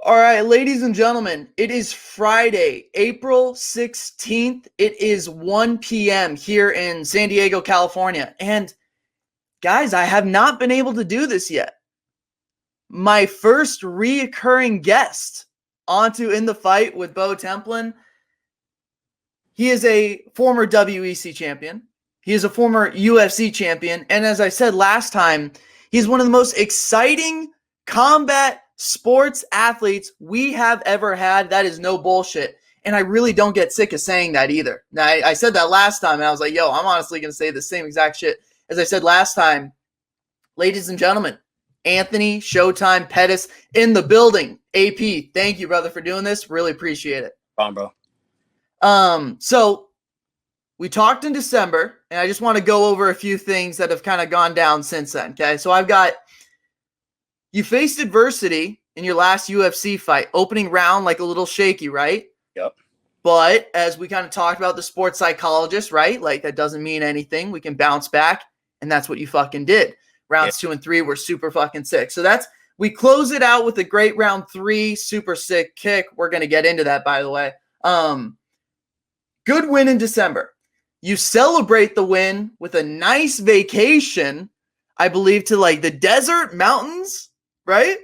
All right, ladies and gentlemen, it is Friday, April 16th. It is 1 p.m. here in San Diego, California. And guys, I have not been able to do this yet. My first reoccurring guest onto In the Fight with Bo Templin. He is a former WEC champion. He is a former UFC champion. And as I said last time, he's one of the most exciting combat sports athletes we have ever had. That is no bullshit. And I really don't get sick of saying that either. Now, I said that last time, and I was like, yo, I'm honestly going to say the same exact shit as I said last time. Ladies and gentlemen, Anthony Showtime Pettis in the building. AP, thank you, brother, for doing this. Really appreciate it. Fine, bro. So we talked in December, and I just want to go over a few things that have kind of gone down since then. Okay. So you faced adversity in your last UFC fight, opening round like a little shaky, right? Yep. But as we kind of talked about the sports psychologist, right? Like that doesn't mean anything. We can bounce back. And that's what you fucking did. Rounds 2 and 3 were super fucking sick. So we close it out with a great round 3, super sick kick. We're going to get into that, by the way. Good win in December. You celebrate the win with a nice vacation, I believe, to like the desert mountains, right?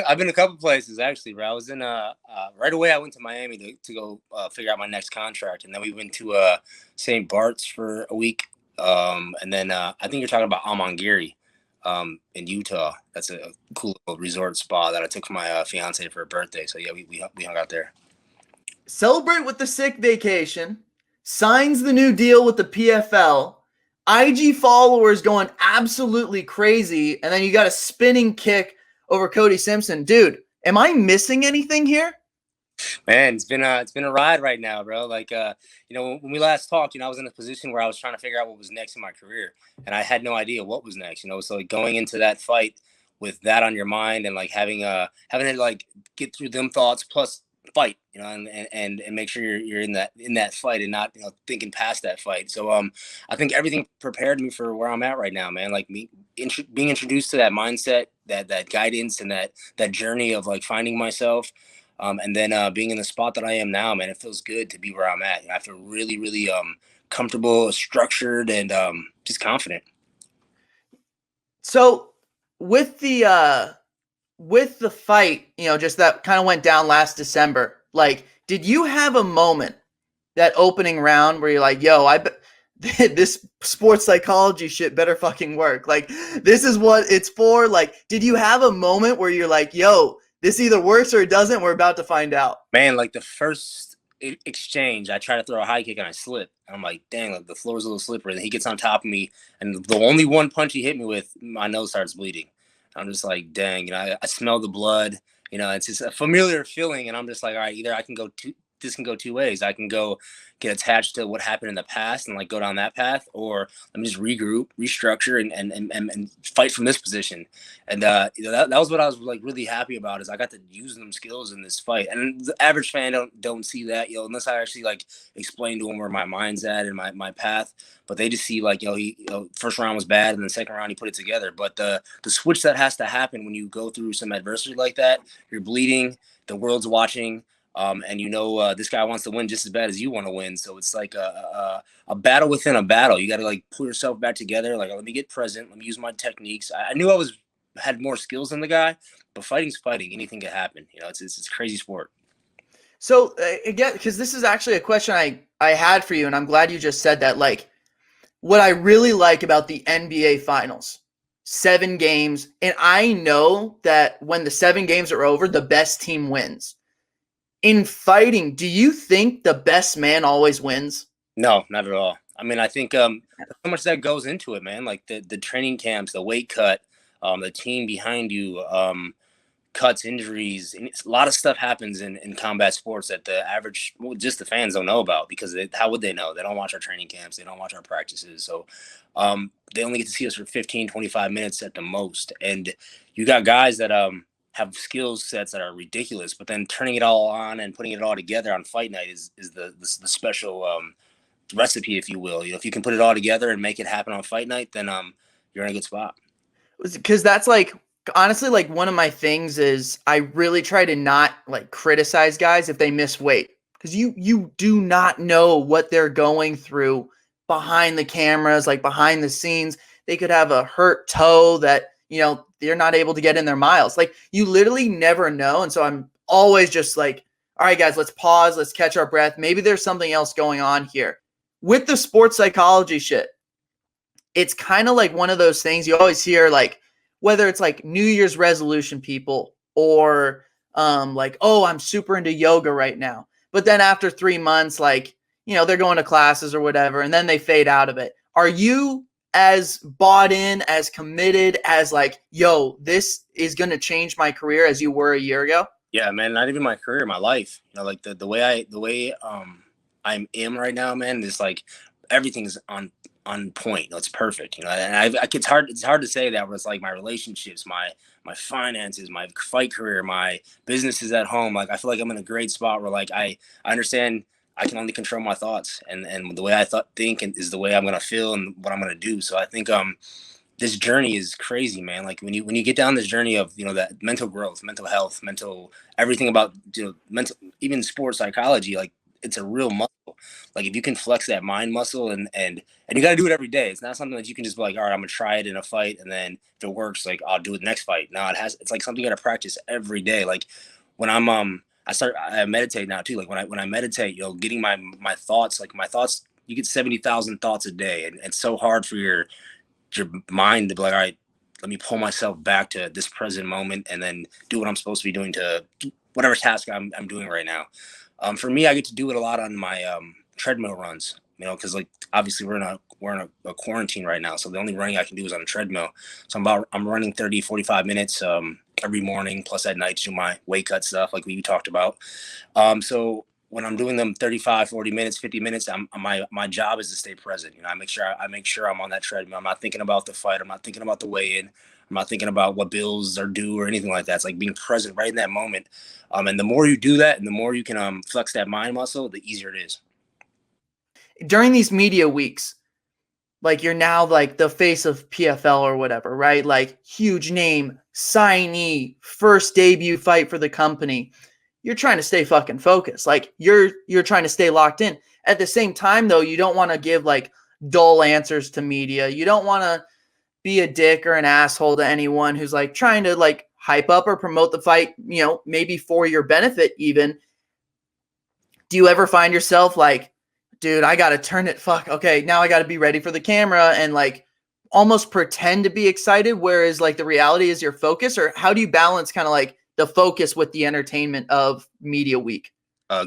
I've been a couple places actually, bro. I was in right away. I went to Miami to go figure out my next contract, and then we went to St. Bart's for a week, and then I think you're talking about Amangiri in Utah. That's a cool little resort spa that I took for my fiance for her birthday. So yeah, we hung out there. Celebrate with the sick vacation. Signs the new deal with the PFL. IG followers going absolutely crazy, and then you got a spinning kick over Cody Simpson. Dude, am I missing anything here? Man, it's been a ride right now, bro. Like when we last talked, I was in a position where I was trying to figure out what was next in my career, and I had no idea what was next. So like going into that fight with that on your mind, and like having to like get through them thoughts plus fight, and make sure you're in that fight and not thinking past that fight. So I think everything prepared me for where I'm at right now, man. Like being introduced to that mindset, that guidance, and that journey of like finding myself. And then being in the spot that I am now, man, it feels good to be where I'm at. I feel really, really comfortable, structured, and just confident. So with the fight, just that kind of went down last December. Like, did you have a moment that opening round where you're like, yo, this sports psychology shit better fucking work? Like, this is what it's for. Like, did you have a moment where you're like, yo, this either works or it doesn't? We're about to find out. Man, like the first exchange, I try to throw a high kick and I slip. And I'm like, dang, like the floor's a little slippery. And he gets on top of me, and the only one punch he hit me with, my nose starts bleeding. I'm just like, dang, I smell the blood. It's just a familiar feeling, and I'm just like, all right, either this can go two ways. I can go get attached to what happened in the past and like go down that path, or let me just regroup, restructure, and fight from this position. And that was what I was like really happy about, is I got to use them skills in this fight. And the average fan don't see that, unless I actually like explain to them where my mind's at and my path. But they just see like, first round was bad, and the second round he put it together. But the switch that has to happen when you go through some adversity like that, you're bleeding, the world's watching. And this guy wants to win just as bad as you want to win. So it's like a battle within a battle. You got to like pull yourself back together. Like, let me get present. Let me use my techniques. I knew I had more skills than the guy, but fighting's fighting. Anything can happen. It's a crazy sport. So again, because this is actually a question I had for you, and I'm glad you just said that. Like, what I really like about the NBA Finals, 7 games, and I know that when the 7 games are over, the best team wins. In fighting, do you think the best man always wins? No, not at all. I mean, I think so much that goes into it, man. Like the training camps, the weight cut, the team behind you, cuts, injuries. And a lot of stuff happens in combat sports that the average, just the fans don't know about, because how would they know? They don't watch our training camps. They don't watch our practices. So they only get to see us for 15, 25 minutes at the most. And you got guys that have skill sets that are ridiculous, but then turning it all on and putting it all together on fight night is the special recipe, if you will. If you can put it all together and make it happen on fight night, then you're in a good spot. Because that's like honestly, like one of my things is I really try to not like criticize guys if they miss weight because you do not know what they're going through behind the cameras, like behind the scenes. They could have a hurt toe that they're not able to get in their miles. Like you literally never know, and so I'm always just like, all right, guys, let's pause, let's catch our breath. Maybe there's something else going on here with the sports psychology shit. It's kind of like one of those things you always hear, like whether it's like New Year's resolution people or like, oh, I'm super into yoga right now. But then after 3 months, like, they're going to classes or whatever, and then they fade out of it. Are you as bought in, as committed as like, yo, this is going to change my career as you were a year ago? Yeah, man, not even my career, my life. Like the way I am right now, man, is like everything's on point. It's perfect. And it's hard to say that where it's like my relationships, my finances, my fight career, my businesses at home. Like I feel like I'm in a great spot where like I understand I can only control my thoughts, and the way I think is the way I'm gonna feel and what I'm gonna do. So I think this journey is crazy, man. Like when you get down this journey of that mental growth, mental health, mental everything about mental, even sports psychology, like it's a real muscle. Like if you can flex that mind muscle and you got to do it every day. It's not something that you can just be like, all right, I'm gonna try it in a fight, and then if it works, like I'll do it next fight. No, it's like something you got to practice every day. Like when I meditate now too. Like when I meditate, getting my thoughts, like my thoughts, you get 70,000 thoughts a day, and it's so hard for your mind to be like, all right, let me pull myself back to this present moment and then do what I'm supposed to be doing to whatever task I'm doing right now. For me, I get to do it a lot on my treadmill runs, because like obviously we're in a quarantine right now. So the only running I can do is on a treadmill. So I'm running 30, 45 minutes every morning, plus at night to do my weight cut stuff like we talked about. So when I'm doing them 35, 40 minutes, 50 minutes, my job is to stay present. I make sure I'm on that treadmill. I'm not thinking about the fight. I'm not thinking about the weigh-in. I'm not thinking about what bills are due or anything like that. It's like being present right in that moment. And the more you do that and the more you can flex that mind muscle, the easier it is. During these media weeks, like you're now like the face of PFL or whatever, right? Like huge name, signee, first debut fight for the company. You're trying to stay fucking focused. Like you're trying to stay locked in. At the same time though, you don't want to give like dull answers to media. You don't want to be a dick or an asshole to anyone who's like trying to like hype up or promote the fight, maybe for your benefit even. Do you ever find yourself like, dude, I got to turn it. Fuck. Okay. Now I got to be ready for the camera and like almost pretend to be excited. Whereas like the reality is your focus, or how do you balance kind of like the focus with the entertainment of media week?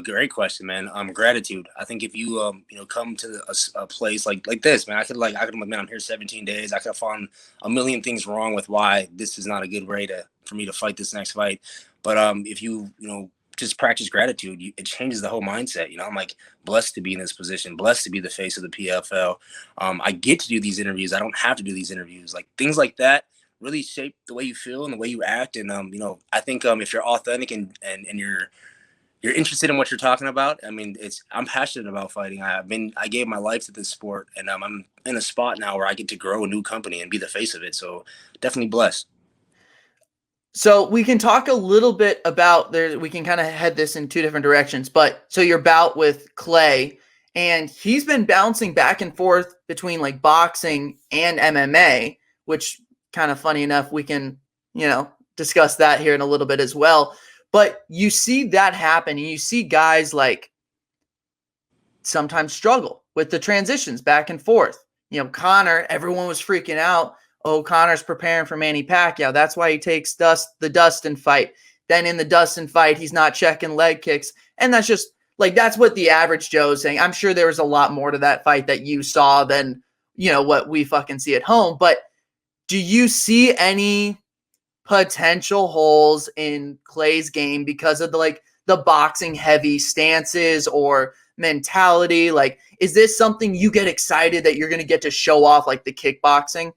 Great question, man. Gratitude. I think if you come to a place like this, man, I could man, I'm here 17 days. I could have found a million things wrong with why this is not a good way for me to fight this next fight. But if you just practice gratitude, it changes the whole mindset. I'm like blessed to be in this position, blessed to be the face of the PFL. I get to do these interviews. I don't have to do these interviews. Like things like that really shape the way you feel and the way you act. And I think if you're authentic and you're interested in what you're talking about. I mean, I'm passionate about fighting. I gave my life to this sport, and I'm in a spot now where I get to grow a new company and be the face of it. So definitely blessed. So we can talk a little bit about there. We can kind of head this in two different directions. But so your bout with Clay, and he's been bouncing back and forth between like boxing and MMA, which kind of funny enough, we can, discuss that here in a little bit as well. But you see that happen, and you see guys like sometimes struggle with the transitions back and forth. Connor, everyone was freaking out. Oh, Connor's preparing for Manny Pacquiao. That's why he takes the Dustin fight. Then in the Dustin fight, he's not checking leg kicks. And that's just like, that's what the average Joe is saying. I'm sure there was a lot more to that fight that you saw than, what we fucking see at home. But do you see any potential holes in Clay's game because of the boxing heavy stances or mentality? Like, is this something you get excited that you're going to get to show off like the kickboxing?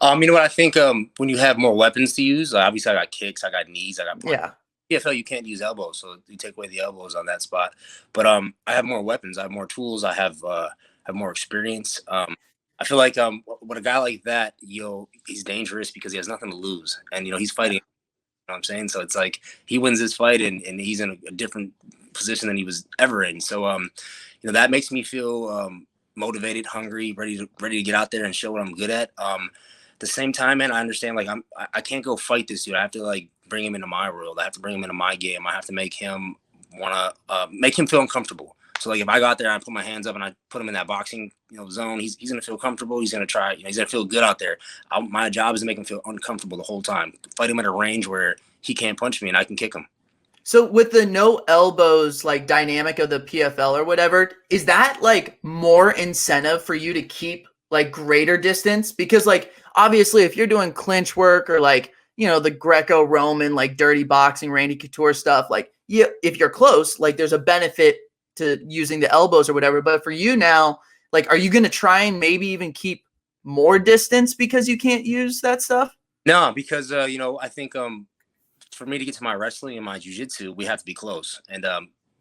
You know what I think? When you have more weapons to use, obviously I got kicks, I got knees, I got punches. Yeah. PFL, you can't use elbows, so you take away the elbows on that spot. But I have more weapons, I have more tools, I have more experience. I feel like with a guy like that, he's dangerous because he has nothing to lose, and he's fighting. You know what I'm saying? So it's like he wins this fight, and he's in a different position than he was ever in. So that makes me feel motivated, hungry, ready to get out there and show what I'm good at. At the same time, man, I understand like I can't go fight this dude. I have to like bring him into my world. I have to bring him into my game. I have to make him make him feel uncomfortable. So like if I go out there and I put my hands up and I put him in that boxing zone, he's gonna feel comfortable. He's gonna try. He's gonna feel good out there. My job is to make him feel uncomfortable the whole time. Fight him at a range where he can't punch me and I can kick him. So with the no elbows like dynamic of the PFL or whatever, is that like more incentive for you to keep like greater distance? Because like obviously if you're doing clinch work or like, the Greco-Roman like dirty boxing, Randy Couture stuff, like if you're close, like there's a benefit to using the elbows or whatever. But for you now, like are you going to try and maybe even keep more distance because you can't use that stuff? No, because I think for me to get to my wrestling and my jiu-jitsu, we have to be close. And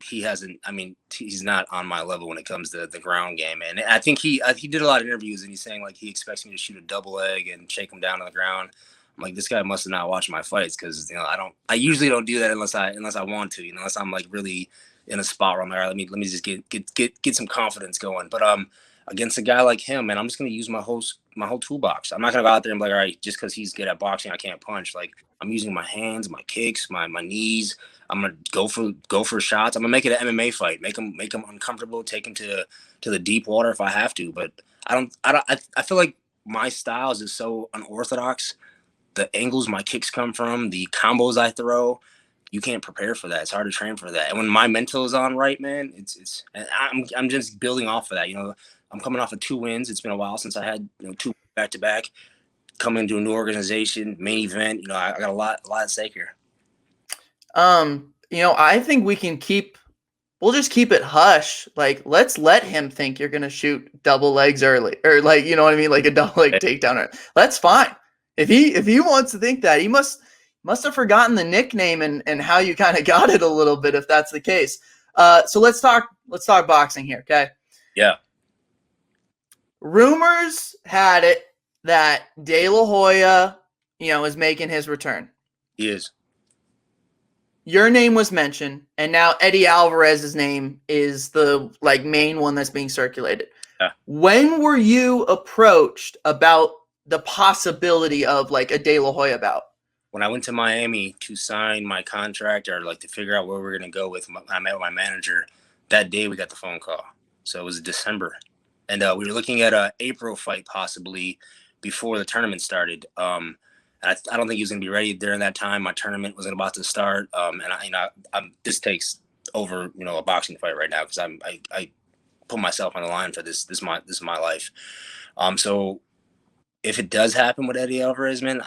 he hasn't. I mean, he's not on my level when it comes to the ground game. And I think he did a lot of interviews and he's saying like he expects me to shoot a double leg and shake him down on the ground. I'm like, this guy must have not watched my fights because I usually don't do that unless I want to, unless I'm like really in a spot where I'm like, all right, let me just get some confidence going. But against a guy like him, man, I'm just gonna use my whole toolbox. I'm not gonna go out there and be like, all right, just because he's good at boxing, I can't punch. Like I'm using my hands, my kicks, my knees. I'm gonna go for shots. I'm gonna make it an MMA fight. Make him uncomfortable. Take him to the deep water if I have to. But I feel like my style is just so unorthodox. The angles my kicks come from, the combos I throw, you can't prepare for that. It's hard to train for that. And when my mental is on right, man, I'm just building off of that. I'm coming off of 2 wins. It's been a while since I had 2 back to back. Coming to a new organization, main event. I got a lot at stake here. I think we'll just keep it hush. Like, let's let him think you're gonna shoot double legs early, or like, you know what I mean, like a double leg takedown. That's fine. If he wants to think that, he must have forgotten the nickname and how you kind of got it a little bit, if that's the case. So let's talk boxing here, okay? Yeah. Rumors had it that De La Hoya, is making his return. He is. Your name was mentioned, and now Eddie Alvarez's name is the like main one that's being circulated. Yeah. When were you approached about the possibility of like a De La Hoya bout? When I went to Miami to sign my contract or like to figure out where we're going to go I met with my manager. That day we got the phone call. So it was December. And we were looking at an April fight possibly before the tournament started. I don't think he was going to be ready during that time. My tournament wasn't about to start. This takes over, a boxing fight right now because I put myself on the line for this. This is my life. So if it does happen with Eddie Alvarez, man,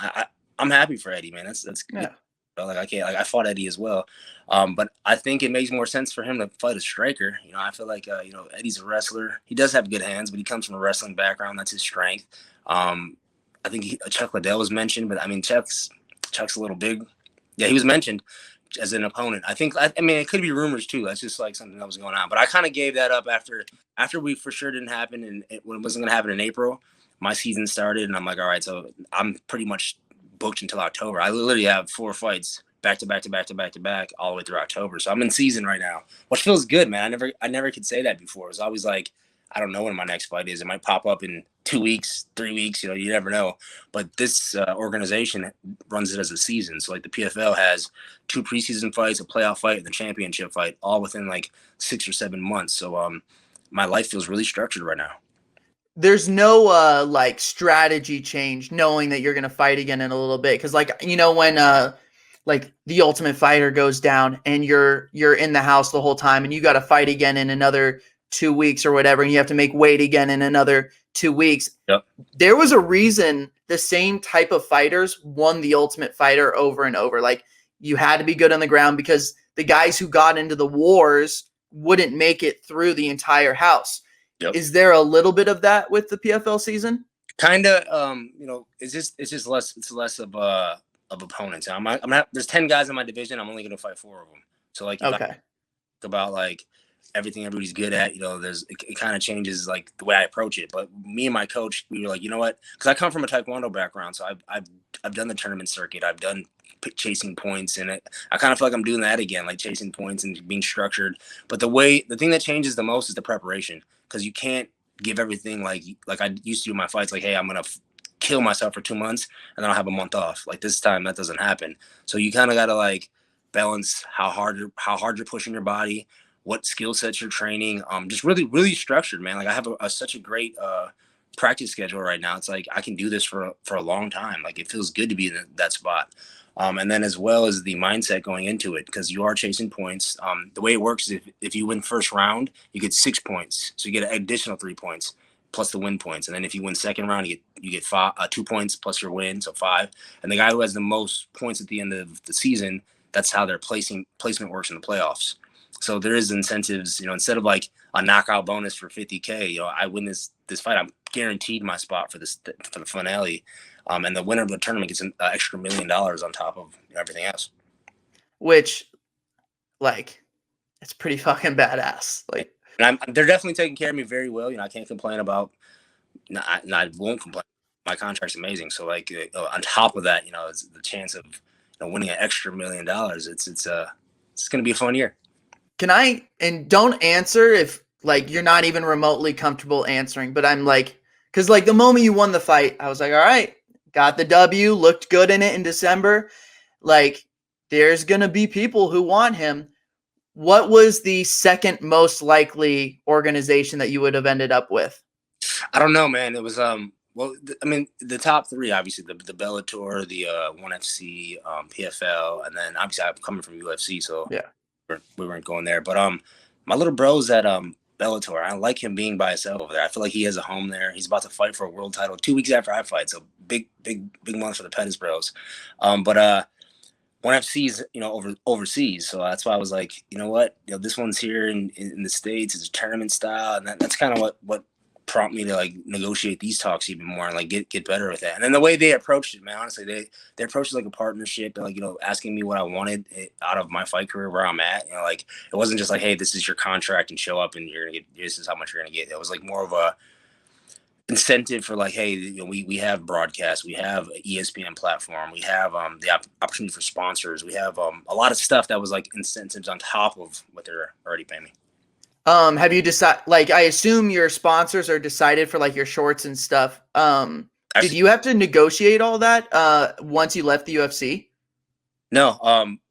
I'm happy for Eddie, man. That's yeah. Like I fought Eddie as well, but I think it makes more sense for him to fight a striker. I feel like Eddie's a wrestler. He does have good hands, but he comes from a wrestling background. That's his strength. I think Chuck Liddell was mentioned, but I mean Chuck's a little big. Yeah, he was mentioned as an opponent. I mean it could be rumors too. That's just like something that was going on. But I kind of gave that up after we for sure didn't happen, and when it wasn't going to happen in April. My season started, and I'm like, all right, so I'm pretty much booked until October. I literally have 4 fights back to back all the way through October. So I'm in season right now, which feels good, man. I never could say that before. It was always like, I don't know when my next fight is. It might pop up in 2 weeks, 3 weeks. You never know. But this organization runs it as a season. So like the PFL has 2 preseason fights, a playoff fight, and the championship fight, all within like 6 or 7 months. So my life feels really structured right now. There's no like strategy change knowing that you're going to fight again in a little bit. Cause like, when like the Ultimate Fighter goes down and you're in the house the whole time and you got to fight again in another 2 weeks or whatever. And you have to make weight again in another 2 weeks. Yep. There was a reason the same type of fighters won the Ultimate Fighter over and over. Like you had to be good on the ground because the guys who got into the wars wouldn't make it through the entire house. Yep. Is there a little bit of that with the PFL season? Kind of, it's just less. It's less of opponents. There's 10 guys in my division. I'm only going to fight 4 of them. So like, if I think about like everything everybody's good at. It kind of changes like the way I approach it. But me and my coach, we were like, you know what? Because I come from a taekwondo background, so I've done the tournament circuit. I've done chasing points, and I kind of feel like I'm doing that again, like chasing points and being structured. But the thing that changes the most is the preparation, because you can't give everything like I used to do in my fights. Like, hey, I'm gonna kill myself for 2 months and then I'll have a month off. Like this time, that doesn't happen. So you kind of got to like balance how hard you're pushing your body, what skill sets you're training. Just really structured, man. Like I have such a great practice schedule right now. It's like I can do this for a long time. Like it feels good to be in that spot. And then as well as the mindset going into it, because you are chasing points. The way it works is if you win first round, you get 6 points. So you get an additional 3 points plus the win points. And then if you win second round, you get 2 points plus your win, so 5. And the guy who has the most points at the end of the season, that's how their placement works in the playoffs. So there is incentives, instead of like a knockout bonus for 50K, I win this fight, I'm guaranteed my spot for the finale. And the winner of the tournament gets an extra $1 million on top of everything else. Which, like, it's pretty fucking badass. Like, and they're definitely taking care of me very well. I can't complain about. I won't complain. My contract's amazing. So, like, on top of that, it's the chance of winning an extra $1 million. It's going to be a fun year. Can I, and don't answer if like you're not even remotely comfortable answering, but I'm like, because like the moment you won the fight, I was like, all right, got the W, looked good in it in December. Like, there's going to be people who want him. What was the second most likely organization that you would have ended up with? I don't know, man. It was the top 3, obviously the Bellator, the ONE FC, PFL, and then obviously I'm coming from UFC, so yeah, we weren't going there. But my little bro's at Bellator. I like him being by himself over there. I feel like he has a home there. He's about to fight for a world title 2 weeks after I fight, so big month for the Pettis bros. But ONE FC's overseas, so that's why I was like, you know what, this one's here in the States. It's a tournament style, and that's kind of what prompted me to like negotiate these talks even more and like get better with that. And then the way they approached it, man, honestly, they approached it like a partnership, and like asking me what I wanted out of my fight career, where I'm at. Like it wasn't just like, hey, this is your contract and show up and you're gonna get, this is how much you're gonna get. It was like more of a incentive for like, hey, we have broadcast, we have an ESPN platform, we have the opportunity for sponsors, we have a lot of stuff that was like incentives on top of what they're already paying me. Have you decided, like, I assume your sponsors are decided for like your shorts and stuff. Did you have to negotiate all that once you left the UFC? No.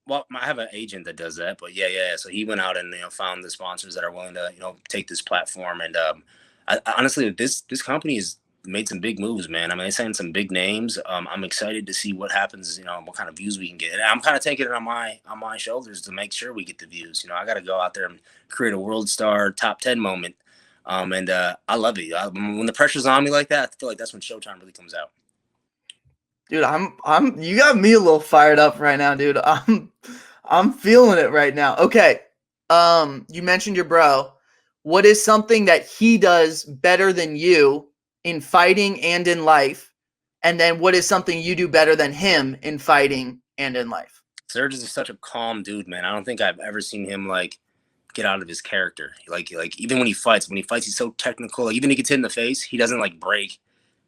Well, I have an agent that does that, but yeah. So he went out and found the sponsors that are willing to take this platform. And honestly, this company has made some big moves, man. I mean, they signed some big names. I'm excited to see what happens. What kind of views we can get. And I'm kind of taking it on my shoulders to make sure we get the views. I got to go out there and create a world star top 10 moment. And I love it. When the pressure's on me like that, I feel like that's when Showtime really comes out. Dude, you got me a little fired up right now, dude. I'm feeling it right now. Okay. You mentioned your bro. What is something that he does better than you in fighting and in life? And then what is something you do better than him in fighting and in life? Serge is such a calm dude, man. I don't think I've ever seen him like get out of his character. Like even when he fights, he's so technical. Like, even if he gets hit in the face, he doesn't like break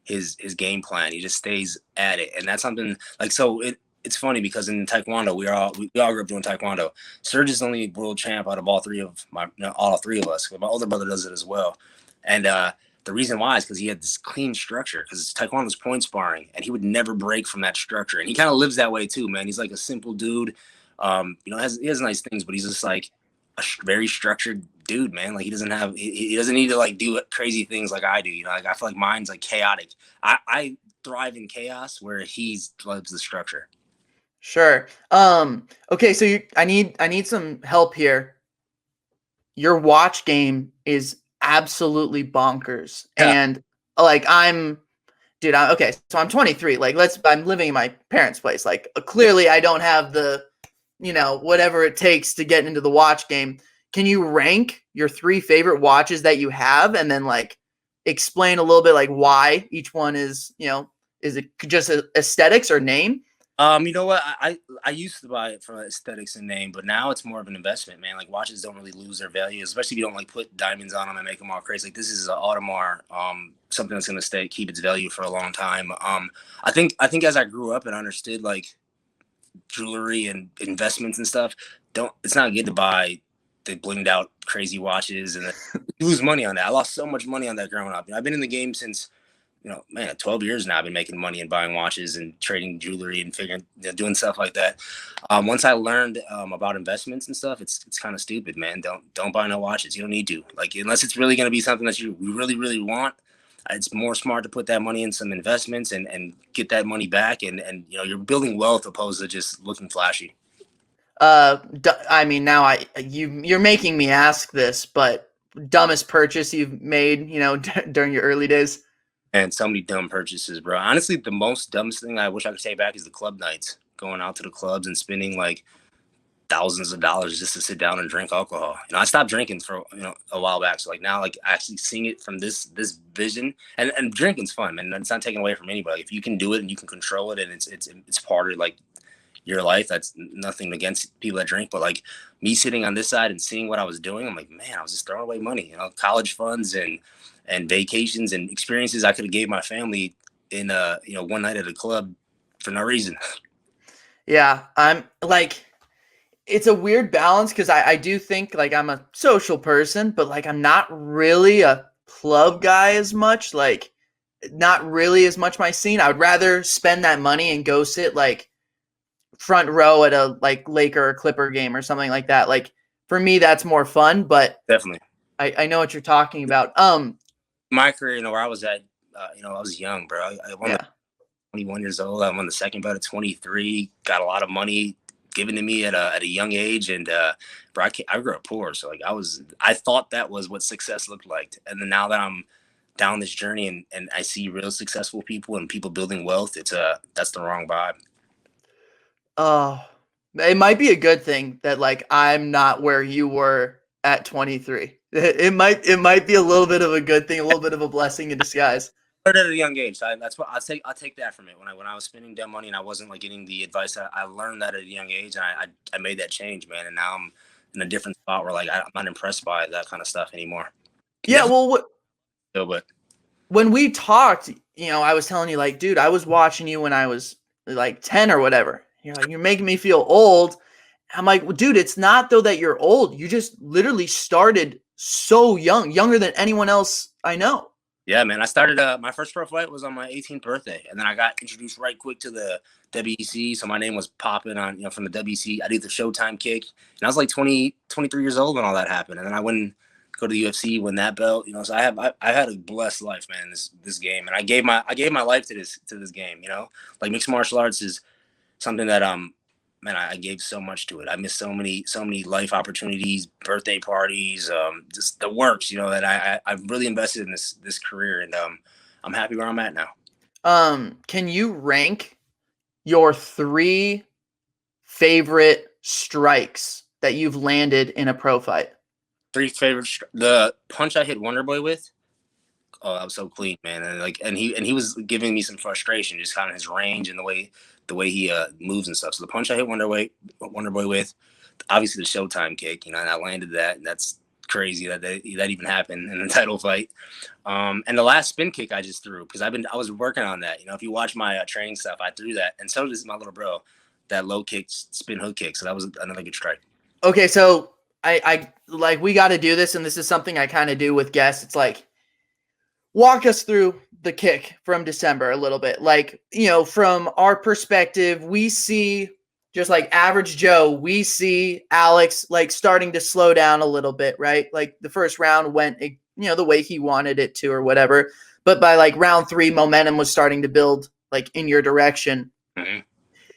his game plan. He just stays at it. And that's something like, so it's funny because in Taekwondo, we all grew up doing Taekwondo. Serge is the only world champ out of all three of us. My older brother does it as well. And the reason why is because he had this clean structure, because Taekwondo is point sparring, and he would never break from that structure. And he kind of lives that way too, man. He's like a simple dude. He has nice things, but he's just like a very structured dude, man. Like he doesn't need to like do crazy things like I do. Like I feel like mine's like chaotic. I thrive in chaos, where he loves the structure. Sure. Okay, so I need some help here. Your watch game is absolutely bonkers. Yeah. And like okay, so I'm 23. Like I'm living in my parents' place. Like clearly I don't have the, whatever it takes to get into the watch game. Can you rank your 3 favorite watches that you have, and then like explain a little bit like why each one is, is it just aesthetics or name? You know what? I used to buy it for aesthetics and name, but now it's more of an investment, man. Like watches don't really lose their value, especially if you don't like put diamonds on them and make them all crazy. Like this is an Audemars, something that's gonna keep its value for a long time. I think as I grew up and understood like jewelry and investments and stuff, don't it's not good to buy the blinged out crazy watches and you lose money on that. I lost so much money on that growing up. I've been in the game since man, 12 years now. I've been making money and buying watches and trading jewelry and figuring, doing stuff like that. Once I learned about investments and stuff, it's kind of stupid, man. Don't buy no watches. You don't need to. Like, unless it's really going to be something that you really, really want, it's more smart to put that money in some investments and get that money back. And you're building wealth opposed to just looking flashy. I mean, now you're making me ask this, but dumbest purchase you've made, during your early days? And so many dumb purchases, bro. Honestly, the most dumbest thing I wish I could take back is the club nights, going out to the clubs and spending like thousands of dollars just to sit down and drink alcohol. I stopped drinking for a while back. So like now, like actually seeing it from this vision, and drinking's fun, man. It's not taken away from anybody. If you can do it and you can control it, and it's part of like your life. That's nothing against people that drink, but like me sitting on this side and seeing what I was doing, I'm like, man, I was just throwing away money. College funds and vacations and experiences I could have gave my family in one night at a club for no reason. Yeah, I'm like, it's a weird balance because I do think like I'm a social person, but like I'm not really a club guy as much. Like, not really as much my scene. I would rather spend that money and go sit like front row at a like Laker or Clipper game or something like that. Like for me, that's more fun. But Definitely. I know what you're talking about. My career, where I was at, I was young, bro. I won Yeah. 21 years old. I won the second bout at 23. Got a lot of money given to me at a young age, and bro, I grew up poor, so like I thought that was what success looked like, and then now that I'm down this journey and I see real successful people and people building wealth, that's the wrong vibe. Oh, it might be a good thing that like I'm not where you were at 23. It might be a little bit of a good thing, a little bit of a blessing in disguise. At a young age, so that's what I'll take that from it. When I was spending dumb money and I wasn't like getting the advice, I learned that at a young age, and I made that change, man. And now I'm in a different spot where like I'm not impressed by that kind of stuff anymore. Yeah, Definitely, well, still, but when we talked, I was telling you like, dude, I was watching you when I was like 10 or whatever. You're like, you're making me feel old. I'm like, well, dude, it's not though that you're old. You just literally started so young, younger than anyone else I know. yeah, man. I started my first pro fight was on my 18th birthday, and then I got introduced right quick to the WEC. So my name was popping on, from the WEC. I did the Showtime kick, and I was like 20, 23 years old when all that happened. And then I went and go to the UFC, win that belt. So I had a blessed life, man. This game, and I gave my life to this game. Like mixed martial arts is something that man, I gave so much to it. I missed so many life opportunities, birthday parties, just the works, that I've really invested in this career, and I'm happy where I'm at now. Can you rank your three favorite strikes that you've landed in a pro fight? Three favorites: the punch I hit Wonderboy with. Oh, that was so clean, man, and he was giving me some frustration, just kind of his range and the way he moves and stuff. So the punch I hit Wonderboy with, obviously the Showtime kick, and I landed that, and that's crazy that even happened in the title fight. And the last spin kick I just threw, because I was working on that. If you watch my training stuff, I threw that, and so does my little bro, that low kick spin hook kick. So that was another good strike. Okay, so I like we got to do this, and this is something I kind of do with guests. It's like walk us through the kick from December a little bit. Like, from our perspective, we see just like average Joe, we see Alex like starting to slow down a little bit, right? Like the first round went, the way he wanted it to or whatever. But by like round 3, momentum was starting to build like in your direction. Mm-hmm.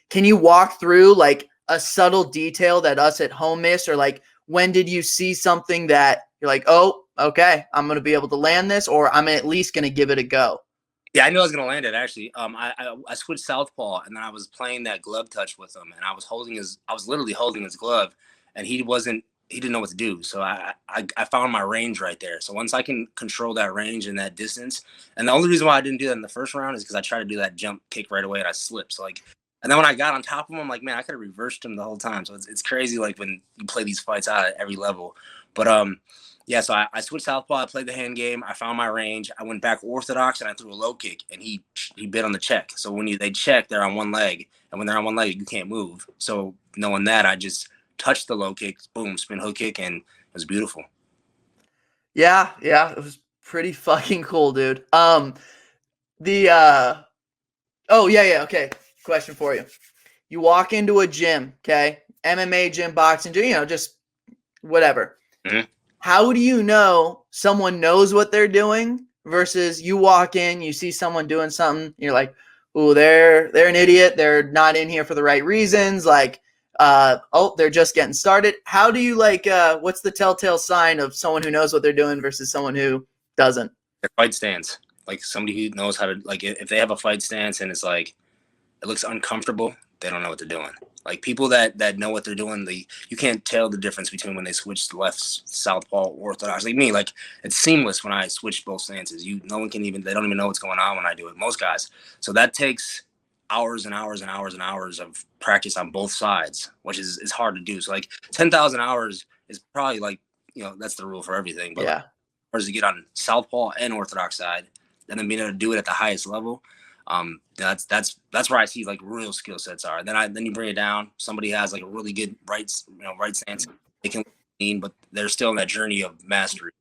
Can you walk through like a subtle detail that us at home miss, or like when did you see something that you're like, oh, okay, I'm going to be able to land this, or I'm at least going to give it a go? Yeah, I knew I was gonna land it actually. I switched southpaw, and then I was playing that glove touch with him, and I was literally holding his glove, and he didn't know what to do. So I found my range right there. So once I can control that range and that distance, and the only reason why I didn't do that in the first round is because I tried to do that jump kick right away and I slipped. So like And then when I got on top of him, I'm like, man, I could have reversed him the whole time. So it's crazy, like when you play these fights out at every level. But yeah. So I switched southpaw. I played the hand game. I found my range. I went back orthodox and I threw a low kick, and he bit on the check. So when they check, they're on one leg, and when they're on one leg, you can't move. So knowing that, I just touched the low kick, boom, spin hook kick, and it was beautiful. Yeah, it was pretty fucking cool, dude. The oh yeah, okay. Question for you. You walk into a gym, okay? MMA gym, boxing gym, just whatever. Mm-hmm. How do you know someone knows what they're doing versus you walk in, you see someone doing something, you're like, "Ooh, they're an idiot. They're not in here for the right reasons." Like, oh, they're just getting started. How do you what's the telltale sign of someone who knows what they're doing versus someone who doesn't? Their fight stance, like somebody who knows how to, like, if they have a fight stance and it's like it looks uncomfortable, they don't know what they're doing. Like people that know what they're doing, you can't tell the difference between when they switch to left, southpaw, orthodox. Like me, like it's seamless when I switch both stances. No one can they don't even know what's going on when I do it. Most guys. So that takes hours and hours and hours and hours of practice on both sides, which is hard to do. So like 10,000 hours is probably like, that's the rule for everything. But Yeah. hours to get on southpaw and orthodox side, and then being able to do it at the highest level. That's where I see like real skill sets are. Then you bring it down. Somebody has like a really good right stance. They can lean, but they're still in that journey of mastery.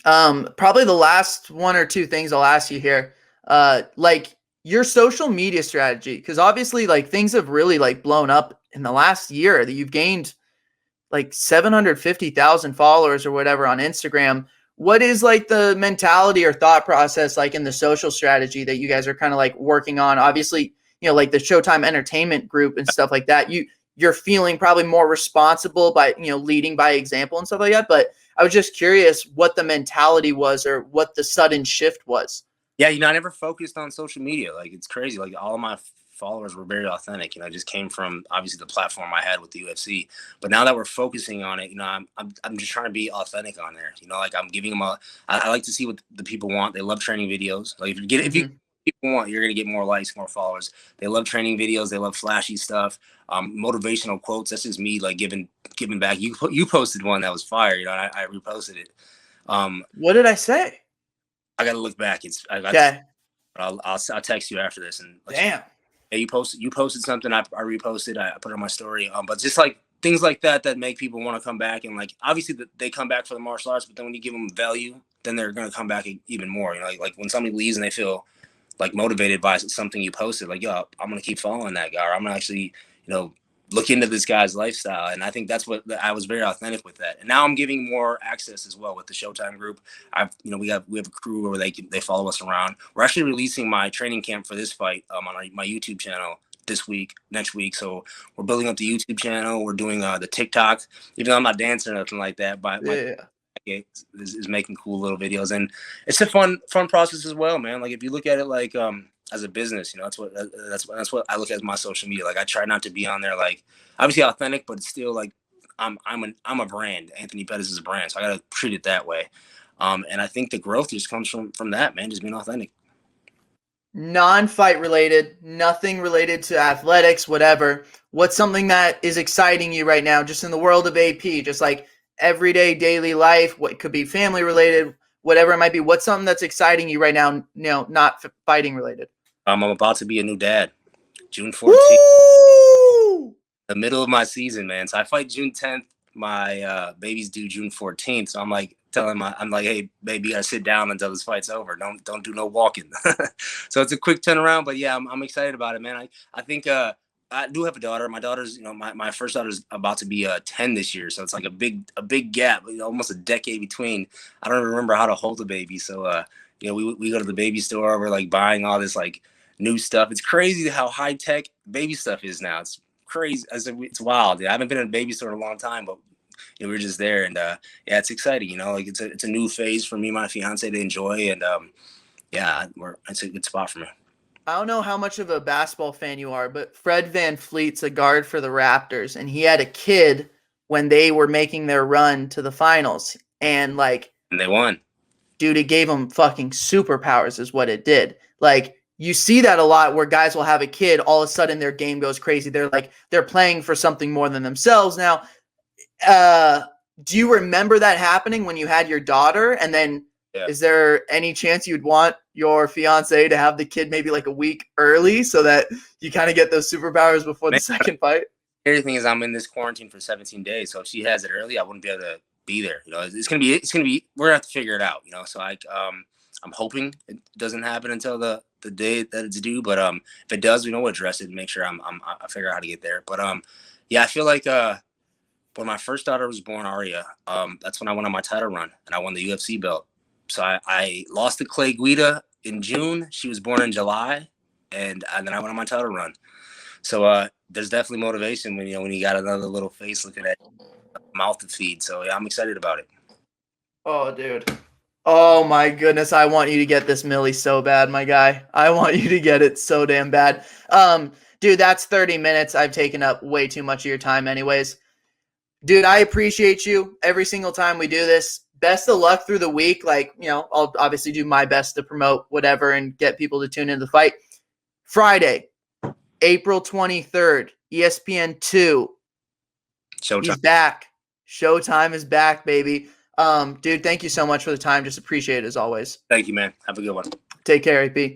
Probably the last one or two things I'll ask you here, like your social media strategy, because obviously like things have really like blown up in the last year that you've gained like 750,000 followers or whatever on Instagram. What is like the mentality or thought process like in the social strategy that you guys are kind of like working on? Obviously, like the Showtime Entertainment Group and stuff like that. You're feeling probably more responsible by, leading by example and stuff like that. But I was just curious what the mentality was or what the sudden shift was. Yeah, I never focused on social media. Like it's crazy. Like all of my followers were very authentic. I just came from obviously the platform I had with the UFC. But now that we're focusing on it, I'm just trying to be authentic on there. Like I'm giving them I like to see what the people want. They love training videos. Like if you people want, you're gonna get more likes, more followers. They love training videos. They love flashy stuff. Motivational quotes. That's just me like giving back. You posted one that was fire. I reposted it. What did I say? I gotta look back. Okay. I'll text you after this and damn. Yeah, you posted something. I reposted. I put it on my story. But just like things like that make people want to come back, and like obviously they come back for the martial arts, but then when you give them value, then they're gonna come back even more. Like when somebody leaves and they feel like motivated by something you posted, like yo, I'm gonna keep following that guy. Or I'm gonna actually look into this guy's lifestyle. And I think that's what I was very authentic with that. And now I'm giving more access as well with the Showtime group. We have a crew where they follow us around. We're actually releasing my training camp for this fight on my YouTube channel next week. So we're building up the YouTube channel. We're doing the TikTok, even though I'm not dancing or nothing like that, but is making cool little videos. And it's a fun process as well, man. Like if you look at it like, as a business, that's what I look at as my social media. Like I try not to be on there like obviously authentic, but it's still like I'm a brand. Anthony Pettis is a brand, so I gotta treat it that way. And I think the growth just comes from that, man, just being authentic. Non-fight related, nothing related to athletics, whatever. What's something that is exciting you right now, just in the world of AP, just like everyday daily life? What could be family related, whatever it might be. What's something that's exciting you right now? Not fighting related. I'm about to be a new dad, June 14th, the middle of my season, man. So I fight June 10th. My baby's due June 14th. So I'm like telling I'm like, hey, baby, you gotta sit down until this fight's over. Don't do no walking. So it's a quick turnaround, but yeah, I'm excited about it, man. I think I do have a daughter. My daughter's, my first daughter's about to be 10 this year. So it's like a big gap, almost a decade between. I don't remember how to hold a baby. So, we go to the baby store. We're like buying all this like new stuff. It's crazy how high tech baby stuff is now. It's crazy. It's wild. I haven't been in a baby store in a long time, but we were just there, and yeah, it's exciting. Like it's a new phase for me and my fiance to enjoy, and yeah, it's a good spot for me. I don't know how much of a basketball fan you are, but Fred VanVleet's a guard for the Raptors, and he had a kid when they were making their run to the finals, and they won. Dude, it gave him fucking superpowers is what it did. Like you see that a lot where guys will have a kid, all of a sudden their game goes crazy. They're playing for something more than themselves. Now, do you remember that happening when you had your daughter? And then is there any chance you'd want your fiance to have the kid maybe like a week early so that you kind of get those superpowers before the second fight? The thing is, I'm in this quarantine for 17 days, so if she has it early, I wouldn't be able to be there. It's gonna be. We're gonna have to figure it out. So I'm hoping it doesn't happen until the day that it's due. But if it does, we know what address it and make sure I figure out how to get there. But yeah, I feel like when my first daughter was born, Aria, that's when I went on my title run and I won the UFC belt. So I lost to Clay Guida in June. She was born in July, and then I went on my title run. So there's definitely motivation when you got another little face looking at mouth to feed. So yeah, I'm excited about it. Oh, dude. Oh my goodness, I want you to get this Millie so bad, my guy. I want you to get it so damn bad. Dude, that's 30 minutes. I've taken up way too much of your time anyways. Dude, I appreciate you every single time we do this. Best of luck through the week. I'll obviously do my best to promote whatever and get people to tune into the fight. Friday, April 23rd, ESPN 2. Showtime. He's back. Showtime is back, baby. Dude, thank you so much for the time. Just appreciate it as always. Thank you, man. Have a good one. Take care, AP.